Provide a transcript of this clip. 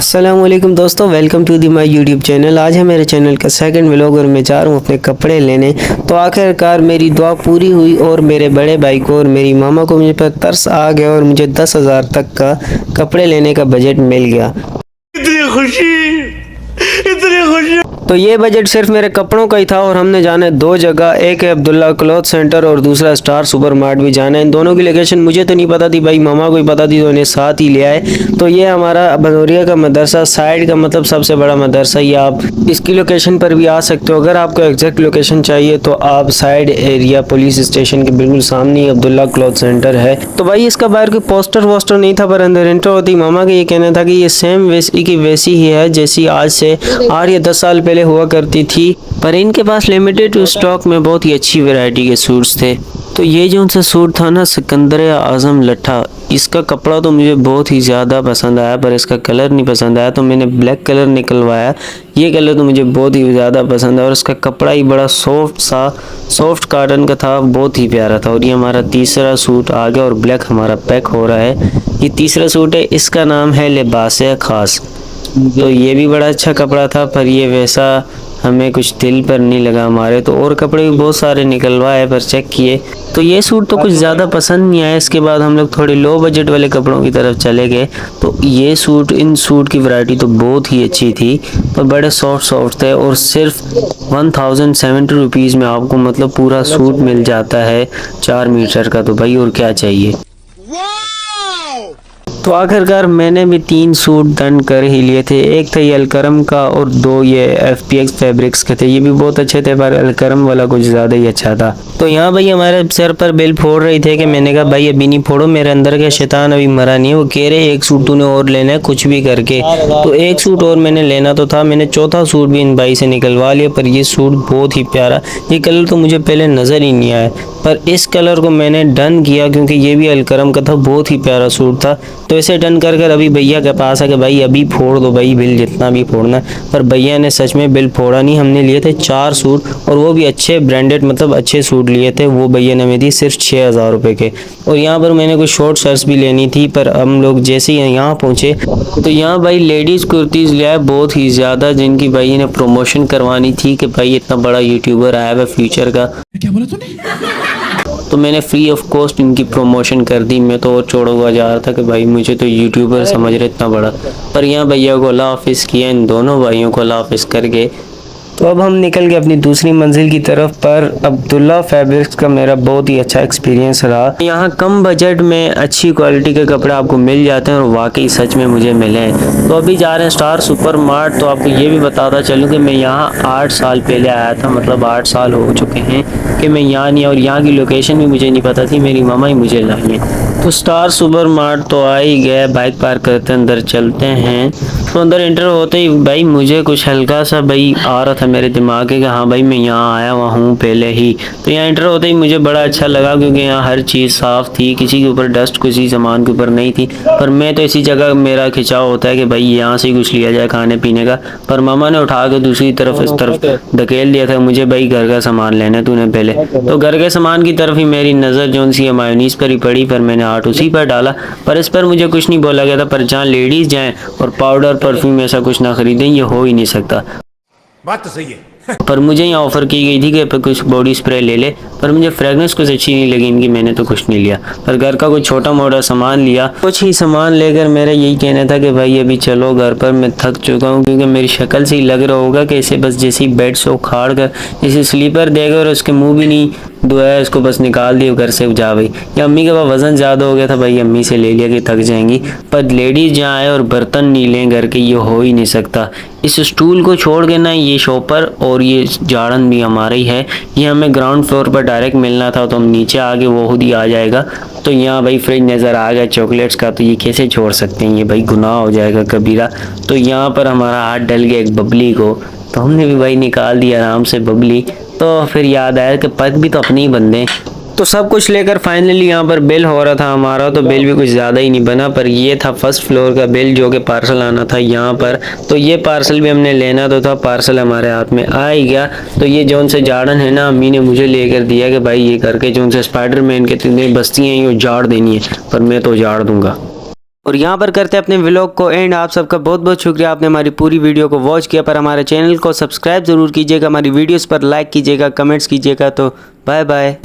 अस्सलामुअलैकुम दोस्तों, welcome to the my YouTube channel. आज है मेरे चैनल का सेकंड व्लॉग और मैं जा रहा हूँ अपने कपड़े लेने। तो आखिरकार मेरी दुआ पूरी हुई और मेरे बड़े भाई को और मेरी मामा को मुझे पर तरस आ गया और मुझे 10,000 तक का कपड़े लेने का बजट मिल गया। इतनी खुशी। तो ये बजट सिर्फ मेरे कपड़ों का ही था और हमने जाना है दो जगह, एक है अब्दुल्ला क्लॉथ सेंटर और दूसरा स्टार सुपर मार्ट भी जाना है। इन दोनों की लोकेशन मुझे तो नहीं पता थी भाई, मामा को ही पता थी तो इन्हें साथ ही ले आए। तो ये हमारा बनौरिया का मदरसा साइड का मतलब सबसे बड़ा मदरसा, ये आप इसकी लोकेशन पर भी आ सकते हो। अगर आपको एग्जैक्ट लोकेशन चाहिए तो आप साइड एरिया पुलिस स्टेशन के बिल्कुल सामने ही अब्दुल्ला क्लॉथ सेंटर है। तो भाई इसका बाहर कोई पोस्टर वोस्टर नहीं था, पर अंदर एंटर होती मामा का ये कहना था कि ये सेम वैसी की वैसी ही है जैसी आज से 8 या 10 साल पहले हुआ करती थी, पर इनके पास लिमिटेड स्टॉक में बहुत ही अच्छी वैरायटी के सूट्स थे। तो ये जो उनसे सूट था ना, सिकंदर आजम लट्ठा, इसका कपड़ा तो मुझे बहुत ही ज़्यादा पसंद आया पर इसका कलर नहीं पसंद आया, तो मैंने ब्लैक कलर निकलवाया। ये कलर तो मुझे बहुत ही ज़्यादा पसंद है और इसका कपड़ा ही बड़ा सॉफ्ट कॉटन का था, बहुत ही प्यारा था। और ये हमारा तीसरा सूट आ गया और ब्लैक हमारा पैक हो रहा है। ये तीसरा सूट है, इसका नाम है लिबास खास। तो ये भी बड़ा अच्छा कपड़ा था पर ये वैसा हमें कुछ दिल पर नहीं लगा हमारे। तो और कपड़े भी बहुत सारे निकलवाए पर चेक किए तो ये सूट तो कुछ ज़्यादा पसंद नहीं आया। इसके बाद हम लोग थोड़े लो बजट वाले कपड़ों की तरफ चले गए। तो ये सूट, इन सूट की वैरायटी तो बहुत ही अच्छी थी पर बड़े सॉफ्ट थे और सिर्फ 1070 रुपीज़ में आपको मतलब पूरा सूट मिल जाता है 4 मीटर का। तो भाई और क्या चाहिए। तो आखिरकार मैंने भी 3 सूट डन कर ही लिए थे। एक था ये अलकरम का और 2 ये FPX फैब्रिक्स के थे। ये भी बहुत अच्छे थे पर अलकरम वाला कुछ ज़्यादा ही अच्छा था। तो यहाँ भाई हमारे सर पर बिल फोड़ रही थे कि मैंने कहा भाई अभी नहीं फोड़ो, मेरे अंदर का शैतान अभी मरा नहीं है। वो कह रहे एक सूट तूने और लेना है कुछ भी करके। तो एक सूट और मैंने लेना तो था, मैंने चौथा सूट भी इन भाई से निकलवा लिया। पर ये सूट बहुत ही प्यारा, ये कलर तो मुझे पहले नज़र ही नहीं आया पर इस कलर को मैंने डन किया क्योंकि ये भी अलकरम का था, बहुत ही प्यारा सूट था। तो इसे डन कर अभी भैया के पास है कि भाई अभी फोड़ दो भाई बिल जितना भी फोड़ना। पर भैया ने सच में बिल फोड़ा नहीं। हमने लिए थे 4 सूट और वो भी अच्छे ब्रांडेड मतलब अच्छे सूट लिए थे। वो भैया ने हमें दी सिर्फ 6,000 रुपये के। और यहाँ पर मैंने कुछ शॉर्ट शर्ट्स भी लेनी थी पर हम लोग जैसे ही यहाँ पहुँचे तो यहाँ भाई लेडीज़ कुर्तीज़ लिया है बहुत ही ज़्यादा, जिनकी भाई ने प्रमोशन करवानी थी कि भाई इतना बड़ा यूट्यूबर आया है फ्यूचर का। क्या बोला तूने? तो मैंने फ्री ऑफ कॉस्ट इनकी प्रमोशन कर दी। मैं तो और छोड़ा हुआ जा रहा था कि भाई मुझे तो यूट्यूबर समझ रहे इतना बड़ा। पर यहाँ भैया को अल्लाह हाफिज़ किया, इन दोनों भाइयों को अल्लाह हाफिज़ करके। तो अब हम निकल गए अपनी दूसरी मंजिल की तरफ। पर अब्दुल्ला फैब्रिक्स का मेरा बहुत ही अच्छा एक्सपीरियंस रहा। यहाँ कम बजट में अच्छी क्वालिटी के कपड़े आपको मिल जाते हैं और वाकई सच में मुझे मिले हैं। तो अभी जा रहे हैं स्टार सुपर मार्ट। तो आपको ये भी बताता चलूँ कि मैं यहाँ 8 साल पहले आया था, मतलब 8 साल हो चुके हैं कि मैं यहाँ नहीं, और यहाँ की लोकेशन भी मुझे नहीं पता थी, मेरी मामा ही मुझे लाई है। तो स्टार सुपर मार्ट तो आ ही गया, बाइक पार्क करते अंदर चलते हैं। तो अंदर एंटर होते ही भाई मुझे कुछ हल्का सा भाई आ रहा था मेरे दिमाग के कि हाँ भाई मैं यहाँ आया हुआ हूँ पहले ही। तो यहाँ एंटर होते ही मुझे बड़ा अच्छा लगा क्योंकि यहाँ हर चीज़ साफ़ थी, किसी के ऊपर डस्ट किसी सामान के ऊपर नहीं थी। पर मैं तो इसी जगह मेरा खिंचाव होता है कि भाई यहाँ से कुछ लिया जाए खाने पीने का। पर मामा ने उठा के दूसरी तरफ इस तरफ धकेल दिया था मुझे, भाई घर का सामान लेना है तूने पहले। तो घर के सामान की तरफ ही मेरी नज़र जो सी मायोनीस पर ही पड़ी, पर मैंने हाथ उसी पर डाला। पर इस पर मुझे कुछ नहीं बोला गया था। पर जहाँ लेडीज़ जाएँ और पाउडर परफ्यूम ऐसा कुछ ना खरीदें, ये हो ही नहीं सकता। बात तो सही है। पर मुझे यहाँ ऑफ़र की गई थी कि कुछ बॉडी स्प्रे ले ले, पर मुझे फ्रेगनेंस कुछ अच्छी नहीं लगी इनकी, मैंने तो कुछ नहीं लिया। पर घर का कुछ छोटा मोटा सामान लिया। कुछ ही सामान लेकर मेरा यही कहना था कि भाई अभी चलो घर पर, मैं थक चुका हूँ। क्योंकि मेरी शक्ल से ही लग रहा होगा कि इसे बस जैसे ही बेड से उखाड़ कर इसे स्लीपर देगा और उसके मुँह भी नहीं धोया, इसको बस निकाल दिया घर से जा भाई। या अम्मी के पास वज़न ज़्यादा हो गया था भाई, अम्मी से ले लिया कि थक जाएंगी। पर लेडीज़ जहाँ आए और बर्तन नहीं लें घर के, ये हो ही नहीं सकता। इस स्टूल को छोड़ के ना ये शॉपर और ये झाड़न भी हमारा ही है। ये हमें ग्राउंड फ्लोर पर डायरेक्ट मिलना था तो हम नीचे आगे वो खुद ही आ जाएगा। तो यहाँ भाई फ्रिज नज़र आ गया चॉकलेट्स का, तो ये कैसे छोड़ सकते हैं, ये भाई गुनाह हो जाएगा कबीरा। तो यहाँ पर हमारा हाथ डल गया एक बबली को, तो हमने भी भाई निकाल दिया आराम से बबली। तो फिर याद आया कि पग भी तो अपने ही बंदे। तो सब कुछ लेकर फाइनली यहाँ पर बिल हो रहा था हमारा। तो बिल भी कुछ ज़्यादा ही नहीं बना, पर ये था फर्स्ट फ्लोर का बिल जो कि पार्सल आना था यहाँ पर। तो ये पार्सल भी हमने लेना तो था, पार्सल हमारे हाथ में आ ही गया। तो ये जौन से झाड़न है ना, अम्मी ने मुझे लेकर दिया कि भाई ये करके जौन से स्पाइडरमैन के 3 बस्तियाँ हैं ये झाड़ देनी है, पर मैं तो झाड़ दूंगा। और यहाँ पर करते हैं अपने व्लॉग को एंड। आप सबका बहुत बहुत शुक्रिया, आपने हमारी पूरी वीडियो को वॉच किया। पर हमारे चैनल को सब्सक्राइब ज़रूर कीजिएगा, हमारी वीडियोस पर लाइक कीजिएगा, कमेंट्स कीजिएगा। तो बाय बाय।